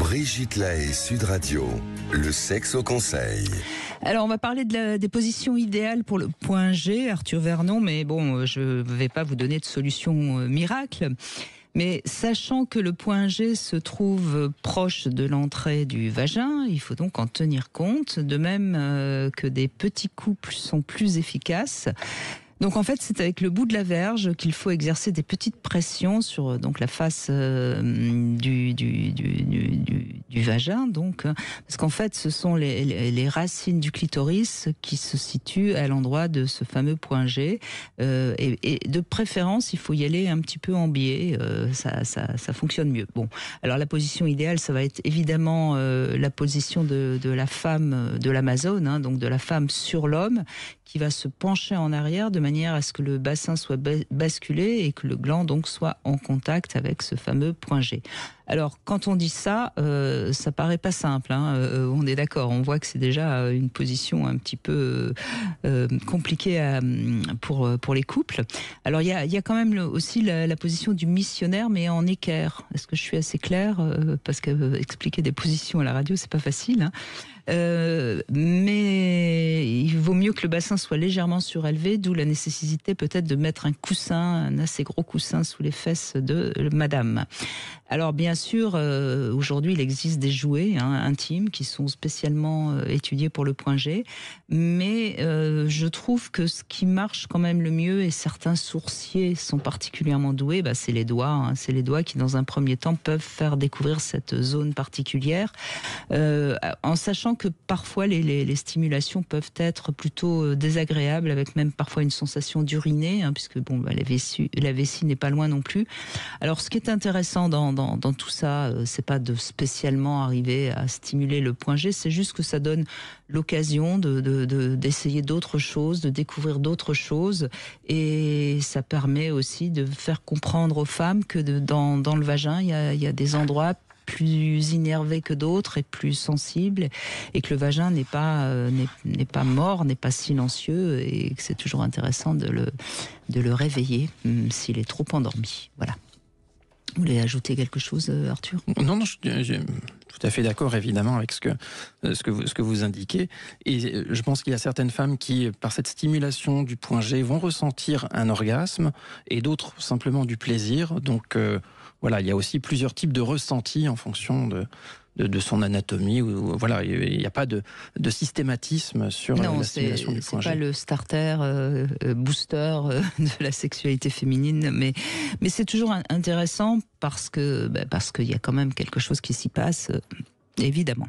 Brigitte Lahaie, Sud Radio, le sexe au conseil. Alors, on va parler des positions idéales pour le point G, Arthur Vernon, mais bon, je ne vais pas vous donner de solution miracle. Mais sachant que le point G se trouve proche de l'entrée du vagin, il faut donc en tenir compte, de même que des petits couples sont plus efficaces. Donc en fait, c'est avec le bout de la verge qu'il faut exercer des petites pressions sur donc la face du vagin, donc parce qu'en fait, ce sont les racines du clitoris qui se situent à l'endroit de ce fameux point G. Et de préférence, il faut y aller un petit peu en biais, ça fonctionne mieux. Bon, alors la position idéale, ça va être évidemment la position de la femme de l'Amazone, hein, donc de la femme sur l'homme, qui va se pencher en arrière de manière à ce que le bassin soit basculé et que le gland donc soit en contact avec ce fameux point G. Alors, quand on dit ça, ça paraît pas simple, hein, on est d'accord, on voit que c'est déjà une position un petit peu compliquée pour les couples. Alors, il y a quand même aussi la position du missionnaire, mais en équerre. Est-ce que je suis assez claire? Parce que expliquer des positions à la radio, c'est pas facile, hein. Mais il vaut mieux que le bassin soit légèrement surélevé, d'où la nécessité peut-être de mettre un coussin, un assez gros coussin sous les fesses de madame. Alors bien sûr, aujourd'hui il existe des jouets intimes qui sont spécialement étudiés pour le point G, mais je trouve que ce qui marche quand même le mieux, et certains sourciers sont particulièrement doués, c'est les doigts. Hein, c'est les doigts qui dans un premier temps peuvent faire découvrir cette zone particulière, en sachant que parfois les stimulations peuvent être plutôt désagréables, avec même parfois une sensation d'uriner, hein, puisque bon, la vessie n'est pas loin non plus. Alors ce qui est intéressant dans tout ça, c'est pas de spécialement arriver à stimuler le point G, c'est juste que ça donne l'occasion d'essayer d'autres choses, de découvrir d'autres choses, et ça permet aussi de faire comprendre aux femmes que dans le vagin, il y a des endroits plus innervé que d'autres et plus sensible, et que le vagin n'est pas mort, n'est pas silencieux, et que c'est toujours intéressant de le réveiller s'il est trop endormi. Voilà. Vous voulez ajouter quelque chose, Arthur ? Non, je suis tout à fait d'accord, évidemment, avec ce que vous indiquez. Et je pense qu'il y a certaines femmes qui, par cette stimulation du point G, vont ressentir un orgasme, et d'autres simplement du plaisir. Donc voilà, il y a aussi plusieurs types de ressentis en fonction de son anatomie. Voilà, il n'y a pas de systématisme sur la stimulation du point G. Non, c'est pas le starter booster de la sexualité féminine, mais c'est toujours intéressant parce qu'il y a quand même quelque chose qui s'y passe, évidemment.